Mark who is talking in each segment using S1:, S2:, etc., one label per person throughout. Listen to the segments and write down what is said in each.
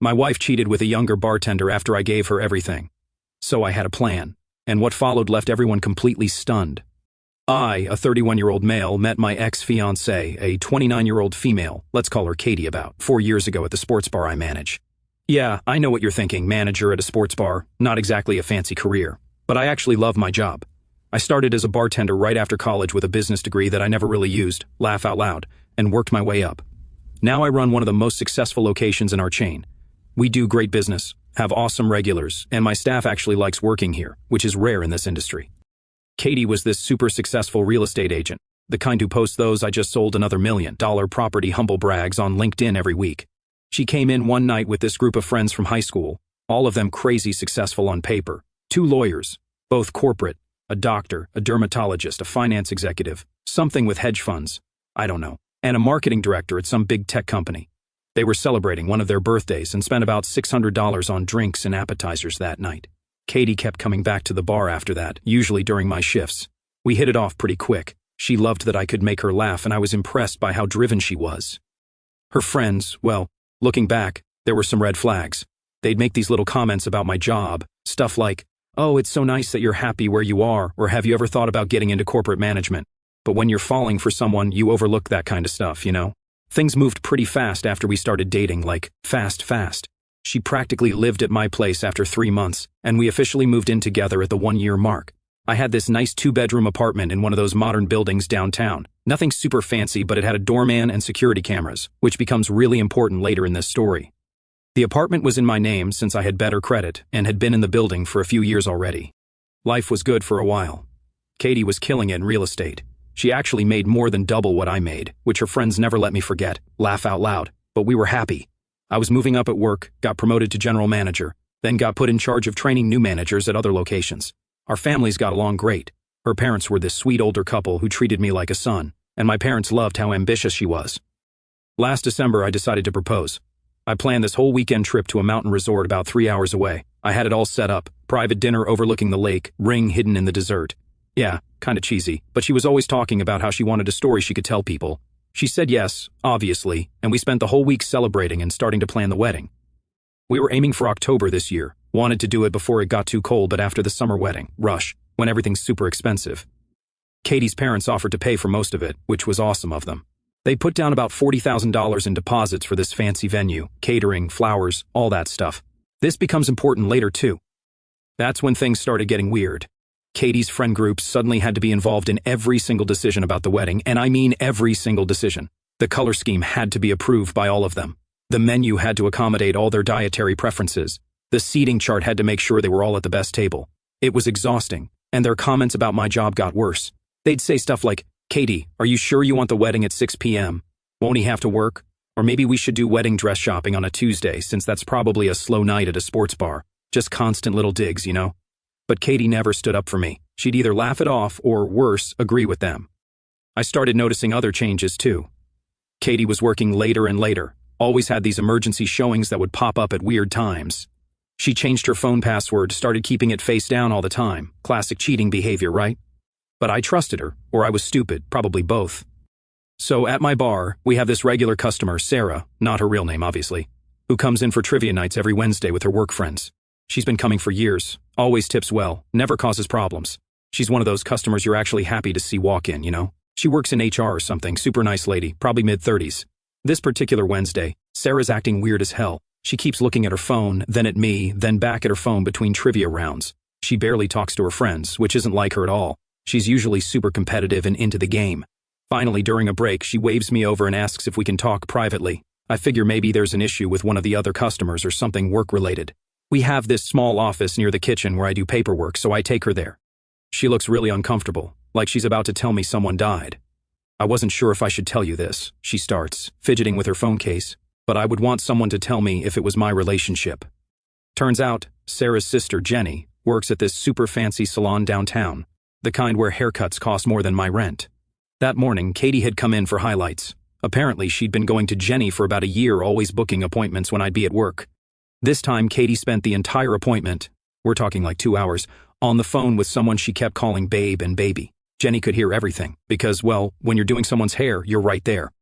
S1: My wife cheated with a younger bartender after I gave her everything. So I had a plan, and what followed left everyone completely stunned. I, a 31-year-old male, met my ex-fiancée, a 29-year-old female, let's call her Katie, about 4 years ago at the sports bar I manage. Yeah, I know what you're thinking, manager at a sports bar, not exactly a fancy career. But I actually love my job. I started as a bartender right after college with a business degree that I never really used, laugh out loud, and worked my way up. Now I run one of the most successful locations in our chain. We do great business, have awesome regulars, and my staff actually likes working here, which is rare in this industry. Katie was this super successful real estate agent, the kind who posts those "I just sold another $1 million property" humble brags on LinkedIn every week. She came in one night with this group of friends from high school, all of them crazy successful on paper. 2 lawyers, both corporate, a doctor, a dermatologist, a finance executive, something with hedge funds, I don't know, and a marketing director at some big tech company. They were celebrating one of their birthdays and spent about $600 on drinks and appetizers that night. Katie kept coming back to the bar after that, usually during my shifts. We hit it off pretty quick. She loved that I could make her laugh, and I was impressed by how driven she was. Her friends, well, looking back, there were some red flags. They'd make these little comments about my job, stuff like, "Oh, it's so nice that you're happy where you are," or "Have you ever thought about getting into corporate management?" But when you're falling for someone, you overlook that kind of stuff, you know? Things moved pretty fast after we started dating, like, fast. She practically lived at my place after 3 months, and we officially moved in together at the 1-year mark. I had this nice 2-bedroom apartment in one of those modern buildings downtown. Nothing super fancy, but it had a doorman and security cameras, which becomes really important later in this story. The apartment was in my name since I had better credit and had been in the building for a few years already. Life was good for a while. Katie was killing it in real estate. She actually made more than double what I made, which her friends never let me forget, laugh out loud, but we were happy. I was moving up at work, got promoted to general manager, then got put in charge of training new managers at other locations. Our families got along great. Her parents were this sweet older couple who treated me like a son, and my parents loved how ambitious she was. Last December, I decided to propose. I planned this whole weekend trip to a mountain resort about 3 hours away. I had it all set up, private dinner overlooking the lake, ring hidden in the dessert. Yeah, kinda cheesy, but she was always talking about how she wanted a story she could tell people. She said yes, obviously, and we spent the whole week celebrating and starting to plan the wedding. We were aiming for October this year, wanted to do it before it got too cold, but after the summer wedding rush, when everything's super expensive. Katie's parents offered to pay for most of it, which was awesome of them. They put down about $40,000 in deposits for this fancy venue, catering, flowers, all that stuff. This becomes important later too. That's when things started getting weird. Katie's friend groups suddenly had to be involved in every single decision about the wedding, and I mean every single decision. The color scheme had to be approved by all of them. The menu had to accommodate all their dietary preferences. The seating chart had to make sure they were all at the best table. It was exhausting, and their comments about my job got worse. They'd say stuff like, "Katie, are you sure you want the wedding at 6 p.m.? Won't he have to work? Or maybe we should do wedding dress shopping on a Tuesday, since that's probably a slow night at a sports bar." Just constant little digs, you know? But Katie never stood up for me. She'd either laugh it off or, worse, agree with them. I started noticing other changes too. Katie was working later and later, always had these emergency showings that would pop up at weird times. She changed her phone password, started keeping it face down all the time. Classic cheating behavior, right? But I trusted her, or I was stupid, probably both. So at my bar, we have this regular customer, Sarah, not her real name obviously, who comes in for trivia nights every Wednesday with her work friends. She's been coming for years, always tips well, never causes problems. She's one of those customers you're actually happy to see walk in, you know? She works in HR or something, super nice lady, probably mid-30s. This particular Wednesday, Sarah's acting weird as hell. She keeps looking at her phone, then at me, then back at her phone between trivia rounds. She barely talks to her friends, which isn't like her at all. She's usually super competitive and into the game. Finally, during a break, she waves me over and asks if we can talk privately. I figure maybe there's an issue with one of the other customers or something work-related. We have this small office near the kitchen where I do paperwork, so I take her there. She looks really uncomfortable, like she's about to tell me someone died. "I wasn't sure if I should tell you this," she starts, fidgeting with her phone case, "but I would want someone to tell me if it was my relationship." Turns out, Sarah's sister, Jenny, works at this super fancy salon downtown, the kind where haircuts cost more than my rent. That morning, Katie had come in for highlights. Apparently, she'd been going to Jenny for about a year, always booking appointments when I'd be at work. This time, Katie spent the entire appointment, we're talking like 2 hours, on the phone with someone she kept calling babe and baby. Jenny could hear everything, because, well, when you're doing someone's hair, you're right there.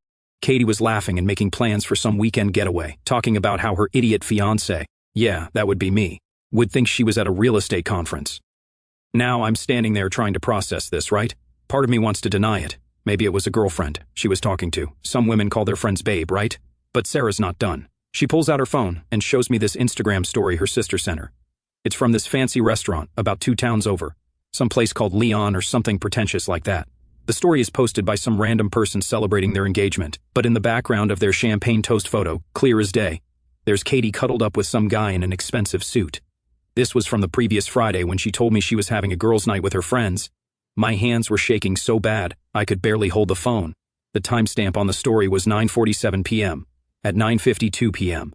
S1: Katie was laughing and making plans for some weekend getaway, talking about how her idiot fiancé, yeah, that would be me, would think she was at a real estate conference. Now I'm standing there trying to process this, right? Part of me wants to deny it. Maybe it was a girlfriend she was talking to. Some women call their friends babe, right? But Sarah's not done. She pulls out her phone and shows me this Instagram story her sister sent her. It's from this fancy restaurant about 2 towns over. Some place called Leon or something pretentious like that. The story is posted by some random person celebrating their engagement, but in the background of their champagne toast photo, clear as day, there's Katie cuddled up with some guy in an expensive suit. This was from the previous Friday when she told me she was having a girls' night with her friends. My hands were shaking so bad, I could barely hold the phone. The timestamp on the story was 9:47 p.m. At 9:52 p.m.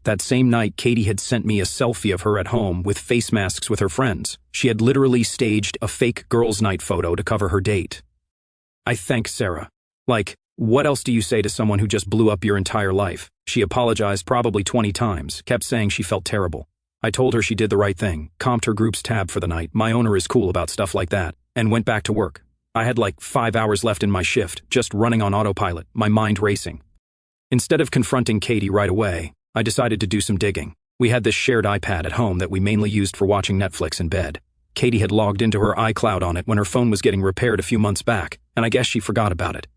S1: that same night, Katie had sent me a selfie of her at home with face masks with her friends. She had literally staged a fake girls' night photo to cover her date. I thank Sarah. Like, what else do you say to someone who just blew up your entire life? She apologized probably 20 times, kept saying she felt terrible. I told her she did the right thing, comped her group's tab for the night, my owner is cool about stuff like that, and went back to work. I had like 5 hours left in my shift, just running on autopilot, my mind racing. Instead of confronting Katie right away, I decided to do some digging. We had this shared iPad at home that we mainly used for watching Netflix in bed. Katie had logged into her iCloud on it when her phone was getting repaired a few months back, and I guess she forgot about it.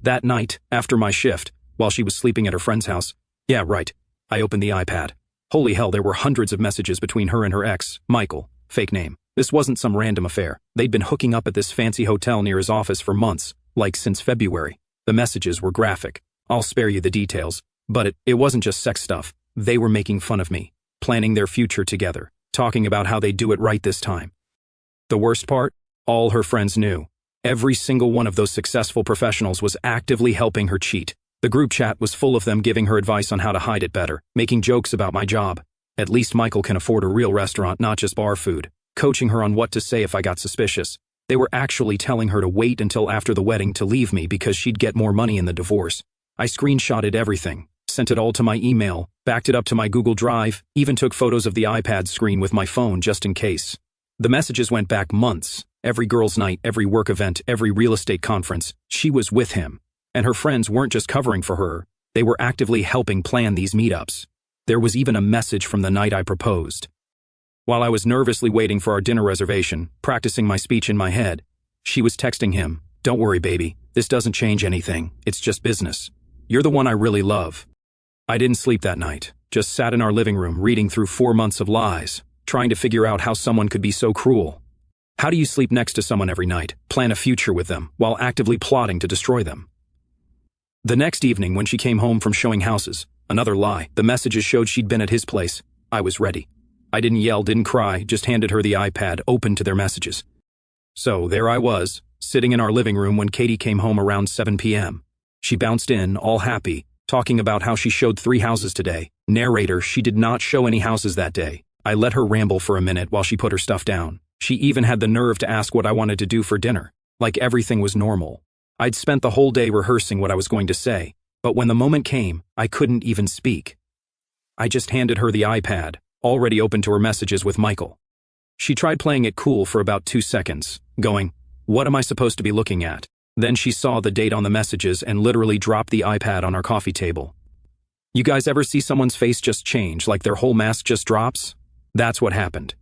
S1: That night, after my shift, while she was sleeping at her friend's house, yeah, right, I opened the iPad. Holy hell, there were hundreds of messages between her and her ex, Michael, fake name. This wasn't some random affair. They'd been hooking up at this fancy hotel near his office for months, like since February. The messages were graphic. I'll spare you the details, but it wasn't just sex stuff. They were making fun of me, planning their future together, talking about how they'd do it right this time. The worst part? All her friends knew. Every single one of those successful professionals was actively helping her cheat. The group chat was full of them giving her advice on how to hide it better, making jokes about my job. At least Michael can afford a real restaurant, not just bar food. Coaching her on what to say if I got suspicious. They were actually telling her to wait until after the wedding to leave me because she'd get more money in the divorce. I screenshotted everything, sent it all to my email, backed it up to my Google Drive, even took photos of the iPad screen with my phone just in case. The messages went back months. Every girls' night, every work event, every real estate conference, she was with him. And her friends weren't just covering for her, they were actively helping plan these meetups. There was even a message from the night I proposed. While I was nervously waiting for our dinner reservation, practicing my speech in my head, she was texting him, "Don't worry, baby, this doesn't change anything, it's just business. You're the one I really love." I didn't sleep that night, just sat in our living room reading through 4 months of lies, trying to figure out how someone could be so cruel. How do you sleep next to someone every night, plan a future with them, while actively plotting to destroy them? The next evening when she came home from showing houses, another lie, the messages showed she'd been at his place. I was ready. I didn't yell, didn't cry, just handed her the iPad, open to their messages. So there I was, sitting in our living room when Katie came home around 7 p.m. She bounced in, all happy, talking about how she showed 3 houses today. Narrator, she did not show any houses that day. I let her ramble for a minute while she put her stuff down. She even had the nerve to ask what I wanted to do for dinner, like everything was normal. I'd spent the whole day rehearsing what I was going to say, but when the moment came, I couldn't even speak. I just handed her the iPad, already open to her messages with Michael. She tried playing it cool for about 2 seconds, going, "What am I supposed to be looking at?" Then she saw the date on the messages and literally dropped the iPad on our coffee table. You guys ever see someone's face just change, like their whole mask just drops? That's what happened.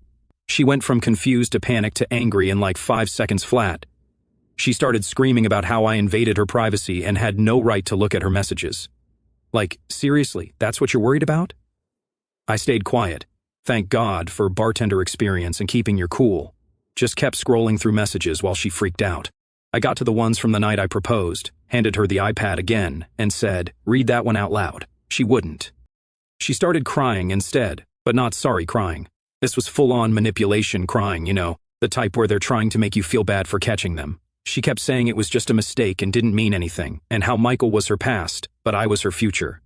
S1: She went from confused to panicked to angry in like 5 seconds flat. She started screaming about how I invaded her privacy and had no right to look at her messages. Like, seriously, that's what you're worried about? I stayed quiet. Thank God for bartender experience and keeping your cool. Just kept scrolling through messages while she freaked out. I got to the ones from the night I proposed, handed her the iPad again, and said, "Read that one out loud." She wouldn't. She started crying instead, but not sorry crying. This was full-on manipulation crying, you know, the type where they're trying to make you feel bad for catching them. She kept saying it was just a mistake and didn't mean anything, and how Michael was her past, but I was her future.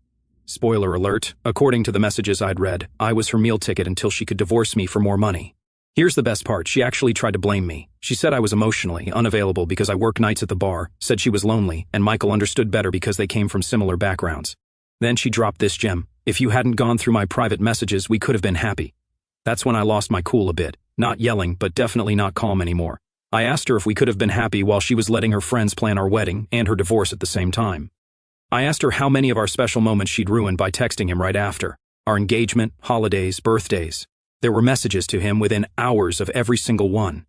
S1: Spoiler alert, according to the messages I'd read, I was her meal ticket until she could divorce me for more money. Here's the best part, she actually tried to blame me. She said I was emotionally unavailable because I work nights at the bar, said she was lonely, and Michael understood better because they came from similar backgrounds. Then she dropped this gem: "If you hadn't gone through my private messages, we could have been happy." That's when I lost my cool a bit, not yelling, but definitely not calm anymore. I asked her if we could have been happy while she was letting her friends plan our wedding and her divorce at the same time. I asked her how many of our special moments she'd ruined by texting him right after. Our engagement, holidays, birthdays. There were messages to him within hours of every single one.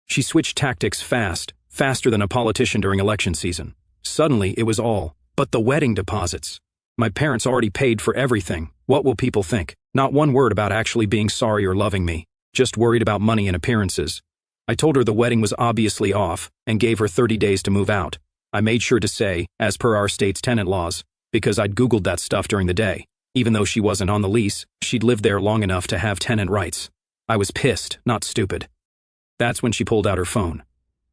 S1: She switched tactics fast, faster than a politician during election season. Suddenly, it was all, but the wedding deposits. My parents already paid for everything. What will people think? Not one word about actually being sorry or loving me, just worried about money and appearances. I told her the wedding was obviously off and gave her 30 days to move out. I made sure to say, as per our state's tenant laws, because I'd Googled that stuff during the day. Even though she wasn't on the lease, she'd lived there long enough to have tenant rights. I was pissed, not stupid. That's when she pulled out her phone.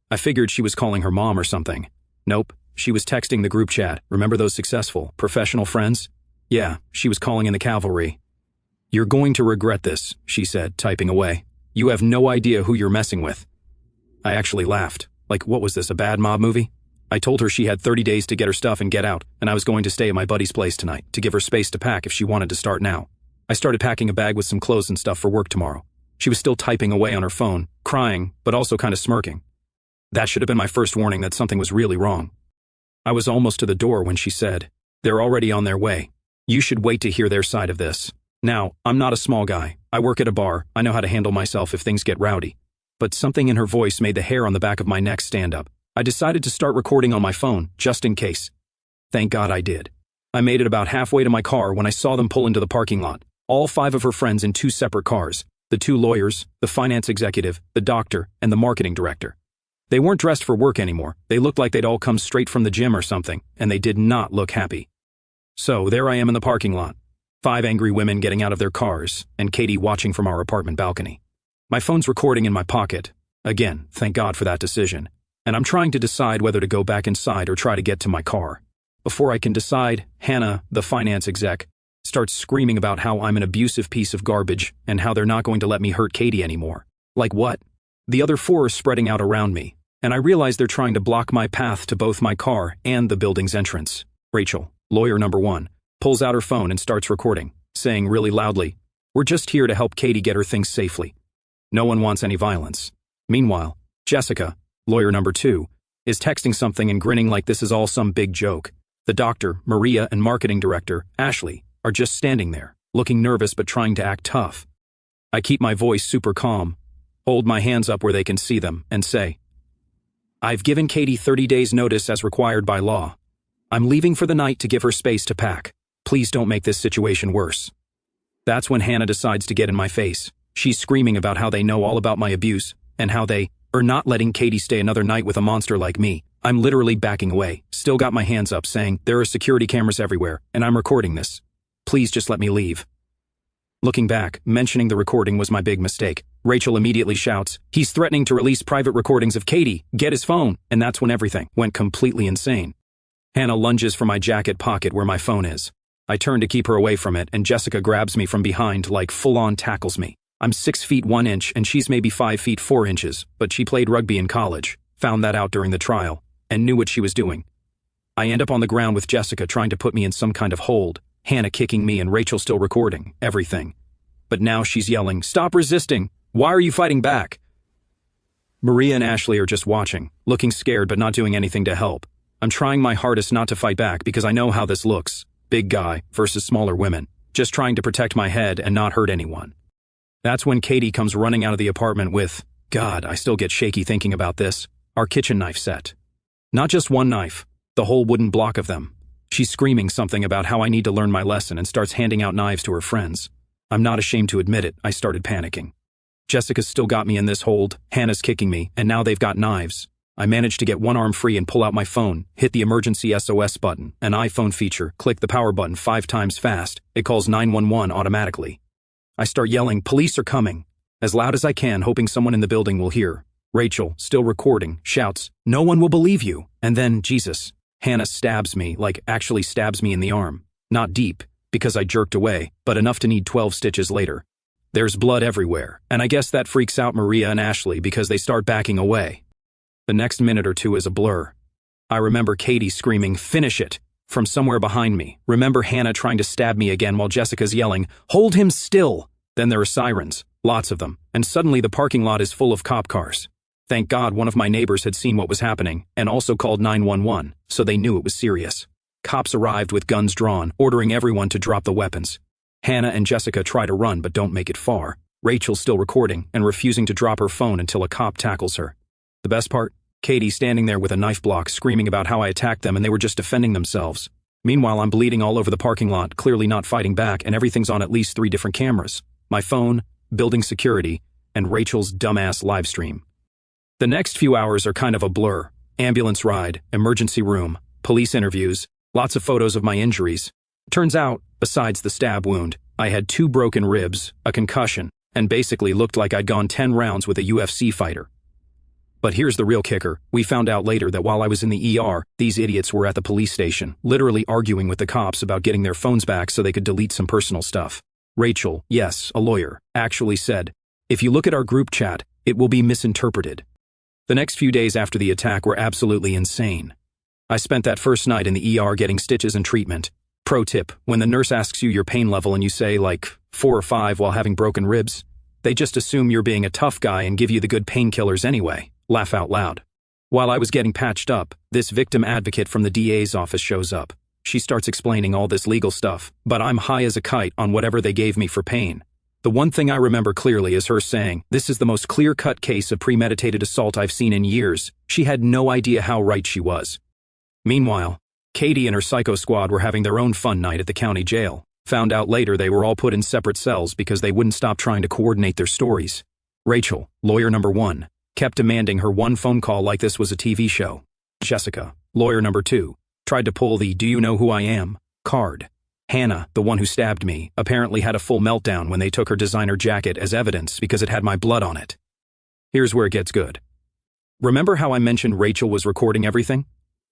S1: I figured she was calling her mom or something. Nope, she was texting the group chat. Remember those successful, professional friends? Yeah, she was calling in the cavalry. "You're going to regret this," she said, typing away. "You have no idea who you're messing with." I actually laughed. Like, what was this, a bad mob movie? I told her she had 30 days to get her stuff and get out, and I was going to stay at my buddy's place tonight to give her space to pack if she wanted to start now. I started packing a bag with some clothes and stuff for work tomorrow. She was still typing away on her phone, crying, but also kind of smirking. That should have been my first warning that something was really wrong. I was almost to the door when she said, "They're already on their way. You should wait to hear their side of this." Now, I'm not a small guy. I work at a bar. I know how to handle myself if things get rowdy. But something in her voice made the hair on the back of my neck stand up. I decided to start recording on my phone, just in case. Thank God I did. I made it about halfway to my car when I saw them pull into the parking lot. All 5 of her friends in 2 separate cars. The 2 lawyers, the finance executive, the doctor, and the marketing director. They weren't dressed for work anymore. They looked like they'd all come straight from the gym or something, and they did not look happy. So there I am in the parking lot. 5 angry women getting out of their cars, and Katie watching from our apartment balcony. My phone's recording in my pocket. Again, thank God for that decision. And I'm trying to decide whether to go back inside or try to get to my car. Before I can decide, Hannah, the finance exec, starts screaming about how I'm an abusive piece of garbage and how they're not going to let me hurt Katie anymore. Like what? The other 4 are spreading out around me, and I realize they're trying to block my path to both my car and the building's entrance. Rachel, lawyer number 1, pulls out her phone and starts recording, saying really loudly, "We're just here to help Katie get her things safely. No one wants any violence." Meanwhile, Jessica, lawyer number 2, is texting something and grinning like this is all some big joke. The doctor, Maria, and marketing director, Ashley, are just standing there, looking nervous but trying to act tough. I keep my voice super calm, hold my hands up where they can see them, and say, "I've given Katie 30 days notice as required by law. I'm leaving for the night to give her space to pack. Please don't make this situation worse." That's when Hannah decides to get in my face. She's screaming about how they know all about my abuse, and how they are not letting Katie stay another night with a monster like me. I'm literally backing away, still got my hands up saying, "There are security cameras everywhere, and I'm recording this. Please just let me leave." Looking back, mentioning the recording was my big mistake. Rachel immediately shouts, "He's threatening to release private recordings of Katie. Get his phone." And that's when everything went completely insane. Hannah lunges for my jacket pocket where my phone is. I turn to keep her away from it, and Jessica grabs me from behind like full-on tackles me. I'm 6 feet 1 inch and she's maybe 5 feet 4 inches, but she played rugby in college, found that out during the trial, and knew what she was doing. I end up on the ground with Jessica trying to put me in some kind of hold, Hannah kicking me and Rachel still recording everything. But now she's yelling, "Stop resisting! Why are you fighting back?" Maria and Ashley are just watching, looking scared but not doing anything to help. I'm trying my hardest not to fight back because I know how this looks. Big guy versus smaller women, just trying to protect my head and not hurt anyone. That's when Katie comes running out of the apartment with, God, I still get shaky thinking about this, our kitchen knife set. Not just one knife, the whole wooden block of them. She's screaming something about how I need to learn my lesson and starts handing out knives to her friends. I'm not ashamed to admit it, I started panicking. Jessica's still got me in this hold, Hannah's kicking me, and now they've got knives. I managed to get one arm free and pull out my phone, hit the emergency SOS button, an iPhone feature, click the power button 5 times fast. It calls 911 automatically. I start yelling, "Police are coming," as loud as I can, hoping someone in the building will hear. Rachel, still recording, shouts, "No one will believe you." And then, Jesus, Hannah stabs me, like actually stabs me in the arm. Not deep, because I jerked away, but enough to need 12 stitches later. There's blood everywhere, and I guess that freaks out Maria and Ashley because they start backing away. The next minute or two is a blur. I remember Katie screaming, "Finish it," from somewhere behind me. Remember Hannah trying to stab me again while Jessica's yelling, "Hold him still." Then there are sirens, lots of them, and suddenly the parking lot is full of cop cars. Thank God one of my neighbors had seen what was happening and also called 911, so they knew it was serious. Cops arrived with guns drawn, ordering everyone to drop the weapons. Hannah and Jessica try to run but don't make it far. Rachel's still recording and refusing to drop her phone until a cop tackles her. The best part? Katie standing there with a knife block screaming about how I attacked them and they were just defending themselves. Meanwhile, I'm bleeding all over the parking lot, clearly not fighting back, and everything's on at least 3 different cameras. My phone, building security, and Rachel's dumbass livestream. The next few hours are kind of a blur. Ambulance ride, emergency room, police interviews, lots of photos of my injuries. Turns out, besides the stab wound, I had 2 broken ribs, a concussion, and basically looked like I'd gone 10 rounds with a UFC fighter. But here's the real kicker. We found out later that while I was in the ER, these idiots were at the police station, literally arguing with the cops about getting their phones back so they could delete some personal stuff. Rachel, yes, a lawyer, actually said, "If you look at our group chat, it will be misinterpreted." The next few days after the attack were absolutely insane. I spent that first night in the ER getting stitches and treatment. Pro tip, when the nurse asks you your pain level and you say, like, 4 or 5 while having broken ribs, they just assume you're being a tough guy and give you the good painkillers anyway. Laugh out loud. While I was getting patched up, this victim advocate from the DA's office shows up. She starts explaining all this legal stuff, but I'm high as a kite on whatever they gave me for pain. The one thing I remember clearly is her saying, "This is the most clear-cut case of premeditated assault I've seen in years." She had no idea how right she was. Meanwhile, Katie and her psycho squad were having their own fun night at the county jail. Found out later they were all put in separate cells because they wouldn't stop trying to coordinate their stories. Rachel, lawyer number 1, kept demanding her one phone call like this was a TV show. Jessica, lawyer number 2, tried to pull the "do you know who I am" card. Hannah, the one who stabbed me, apparently had a full meltdown when they took her designer jacket as evidence because it had my blood on it. Here's where it gets good. Remember how I mentioned Rachel was recording everything?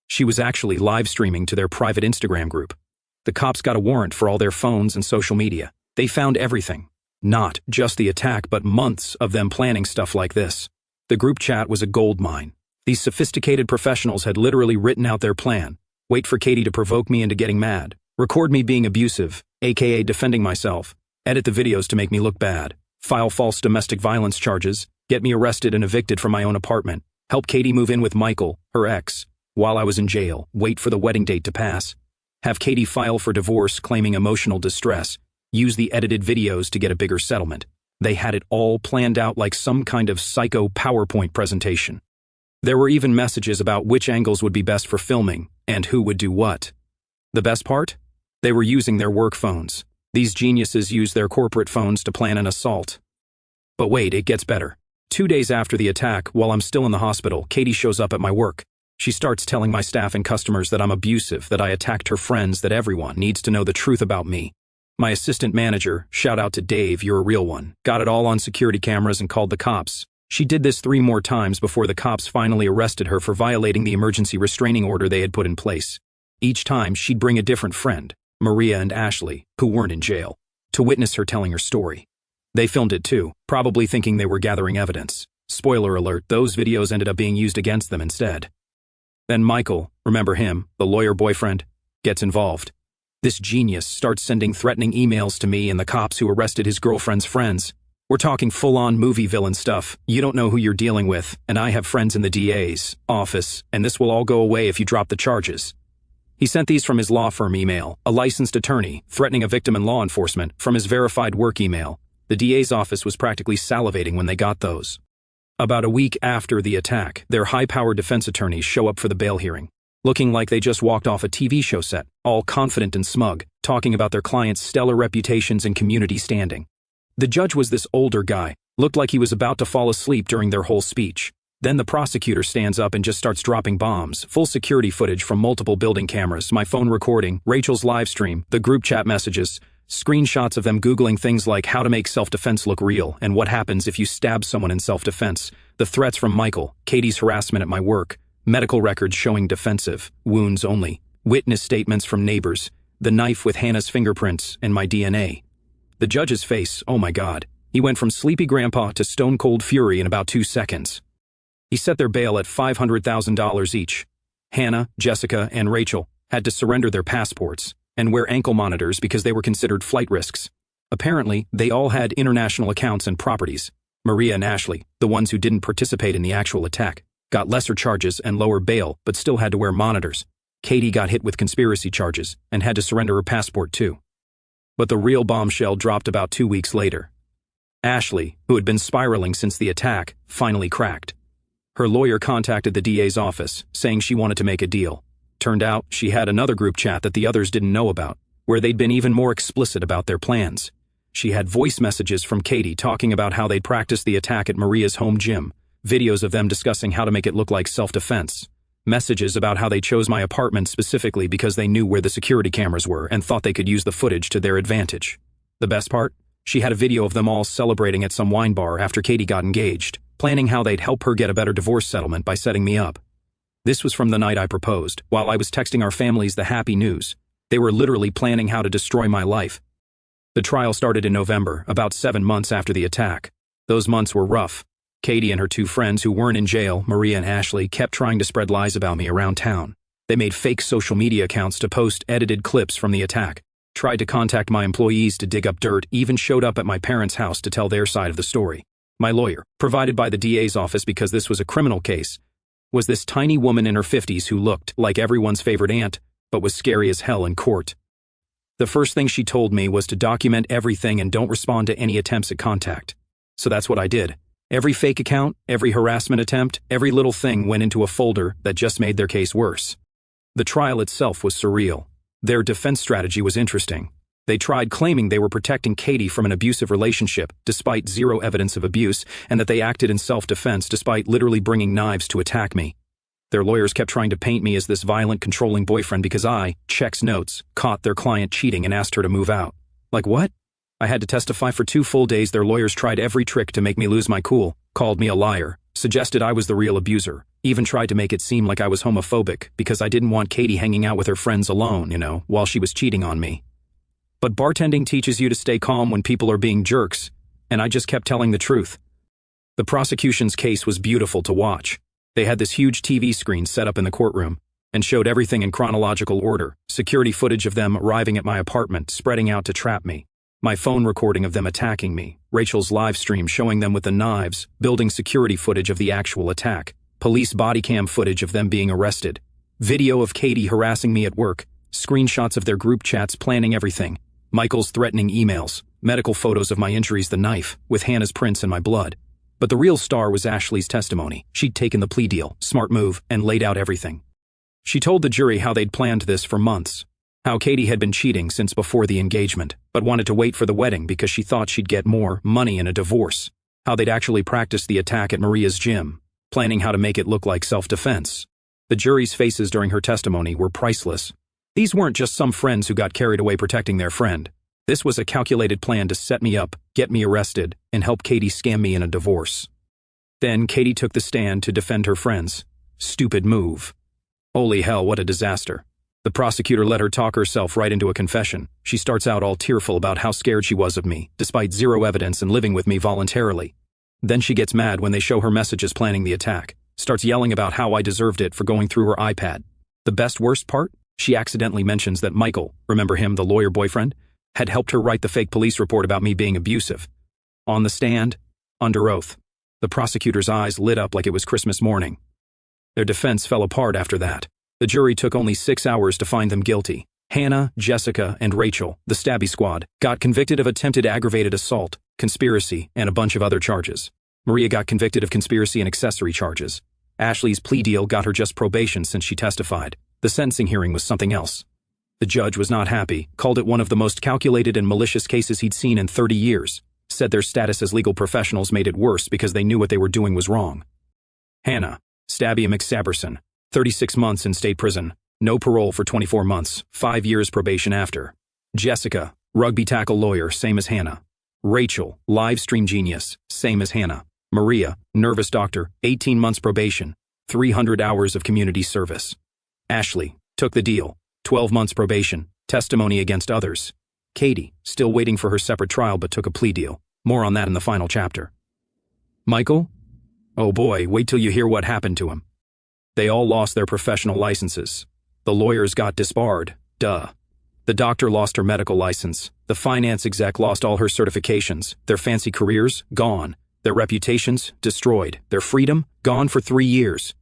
S1: She was actually live streaming to their private Instagram group. The cops got a warrant for all their phones and social media. They found everything. Not just the attack, but months of them planning stuff like this. The group chat was a gold mine. These sophisticated professionals had literally written out their plan. Wait for Katie to provoke me into getting mad. Record me being abusive, aka defending myself. Edit the videos to make me look bad. File false domestic violence charges. Get me arrested and evicted from my own apartment. Help Katie move in with Michael, her ex, while I was in jail. Wait for the wedding date to pass. Have Katie file for divorce claiming emotional distress. Use the edited videos to get a bigger settlement. They had it all planned out like some kind of psycho PowerPoint presentation. There were even messages about which angles would be best for filming and who would do what. The best part? They were using their work phones. These geniuses used their corporate phones to plan an assault. But wait, it gets better. 2 days after the attack, while I'm still in the hospital, Katie shows up at my work. She starts telling my staff and customers that I'm abusive, that I attacked her friends, that everyone needs to know the truth about me. My assistant manager, shout out to Dave, you're a real one, got it all on security cameras and called the cops. She did this 3 more times before the cops finally arrested her for violating the emergency restraining order they had put in place. Each time, she'd bring a different friend, Maria and Ashley, who weren't in jail, to witness her telling her story. They filmed it too, probably thinking they were gathering evidence. Spoiler alert, those videos ended up being used against them instead. Then Michael, remember him, the lawyer boyfriend, gets involved. This genius starts sending threatening emails to me and the cops who arrested his girlfriend's friends. We're talking full-on movie villain stuff. You don't know who you're dealing with, and I have friends in the DA's office, and this will all go away if you drop the charges. He sent these from his law firm email, a licensed attorney, threatening a victim in law enforcement, from his verified work email. The DA's office was practically salivating when they got those. About a week after the attack, their high-powered defense attorneys show up for the bail hearing, looking like they just walked off a TV show set, all confident and smug, talking about their clients' stellar reputations and community standing. The judge was this older guy, looked like he was about to fall asleep during their whole speech. Then the prosecutor stands up and just starts dropping bombs, full security footage from multiple building cameras, my phone recording, Rachel's live stream, the group chat messages, screenshots of them Googling things like how to make self-defense look real and what happens if you stab someone in self-defense, the threats from Michael, Katie's harassment at my work, medical records showing defensive, wounds only, witness statements from neighbors, the knife with Hannah's fingerprints and my DNA. The judge's face, oh my God, he went from sleepy grandpa to stone-cold fury in about 2 seconds. He set their bail at $500,000 each. Hannah, Jessica, and Rachel had to surrender their passports and wear ankle monitors because they were considered flight risks. Apparently, they all had international accounts and properties. Maria and Ashley, the ones who didn't participate in the actual attack, got lesser charges and lower bail but still had to wear monitors. Katie got hit with conspiracy charges and had to surrender her passport too. But the real bombshell dropped about 2 weeks later. Ashley, who had been spiraling since the attack, finally cracked. Her lawyer contacted the DA's office, saying she wanted to make a deal. Turned out she had another group chat that the others didn't know about, where they'd been even more explicit about their plans. She had voice messages from Katie talking about how they'd practiced the attack at Maria's home gym, videos of them discussing how to make it look like self-defense, messages about how they chose my apartment specifically because they knew where the security cameras were and thought they could use the footage to their advantage. The best part? She had a video of them all celebrating at some wine bar after Katie got engaged, planning how they'd help her get a better divorce settlement by setting me up. This was from the night I proposed, while I was texting our families the happy news. They were literally planning how to destroy my life. The trial started in November, about 7 months after the attack. Those months were rough. Katie and her 2 friends who weren't in jail, Maria and Ashley, kept trying to spread lies about me around town. They made fake social media accounts to post edited clips from the attack, tried to contact my employees to dig up dirt, even showed up at my parents' house to tell their side of the story. My lawyer, provided by the DA's office because this was a criminal case, was this tiny woman in her 50s who looked like everyone's favorite aunt, but was scary as hell in court. The first thing she told me was to document everything and don't respond to any attempts at contact. So that's what I did. Every fake account, every harassment attempt, every little thing went into a folder that just made their case worse. The trial itself was surreal. Their defense strategy was interesting. They tried claiming they were protecting Katie from an abusive relationship, despite zero evidence of abuse, and that they acted in self-defense despite literally bringing knives to attack me. Their lawyers kept trying to paint me as this violent, controlling boyfriend because I, checks notes, caught their client cheating and asked her to move out. Like what? I had to testify for 2 full days. Their lawyers tried every trick to make me lose my cool, called me a liar, suggested I was the real abuser, even tried to make it seem like I was homophobic because I didn't want Katie hanging out with her friends alone, while she was cheating on me. But bartending teaches you to stay calm when people are being jerks, and I just kept telling the truth. The prosecution's case was beautiful to watch. They had this huge TV screen set up in the courtroom and showed everything in chronological order, security footage of them arriving at my apartment, spreading out to trap me, my phone recording of them attacking me, Rachel's live stream showing them with the knives, building security footage of the actual attack, police body cam footage of them being arrested, video of Katie harassing me at work, screenshots of their group chats planning everything, Michael's threatening emails, medical photos of my injuries, the knife, with Hannah's prints and my blood. But the real star was Ashley's testimony. She'd taken the plea deal, smart move, and laid out everything. She told the jury how they'd planned this for months, how Katie had been cheating since before the engagement, but wanted to wait for the wedding because she thought she'd get more money in a divorce, how they'd actually practiced the attack at Maria's gym, planning how to make it look like self-defense. The jury's faces during her testimony were priceless. These weren't just some friends who got carried away protecting their friend. This was a calculated plan to set me up, get me arrested, and help Katie scam me in a divorce. Then Katie took the stand to defend her friends. Stupid move. Holy hell, what a disaster. The prosecutor let her talk herself right into a confession. She starts out all tearful about how scared she was of me, despite zero evidence and living with me voluntarily. Then she gets mad when they show her messages planning the attack, starts yelling about how I deserved it for going through her iPad. The worst part? She accidentally mentions that Michael, remember him, the lawyer boyfriend, had helped her write the fake police report about me being abusive. On the stand, under oath, the prosecutor's eyes lit up like it was Christmas morning. Their defense fell apart after that. The jury took only 6 hours to find them guilty. Hannah, Jessica, and Rachel, the Stabby Squad, got convicted of attempted aggravated assault, conspiracy, and a bunch of other charges. Maria got convicted of conspiracy and accessory charges. Ashley's plea deal got her just probation since she testified. The sentencing hearing was something else. The judge was not happy, called it one of the most calculated and malicious cases he'd seen in 30 years, said their status as legal professionals made it worse because they knew what they were doing was wrong. Hannah, Stabby McSaberson, 36 months in state prison, no parole for 24 months, 5 years probation after. Jessica, rugby tackle lawyer, same as Hannah. Rachel, live stream genius, same as Hannah. Maria, nervous doctor, 18 months probation, 300 hours of community service. Ashley, took the deal, 12 months probation, testimony against others. Katie, still waiting for her separate trial but took a plea deal. More on that in the final chapter. Michael? Oh boy, wait till you hear what happened to him. They all lost their professional licenses. The lawyers got disbarred, duh. The doctor lost her medical license. The finance exec lost all her certifications. Their fancy careers, gone. Their reputations, destroyed. Their freedom, gone for 3 years.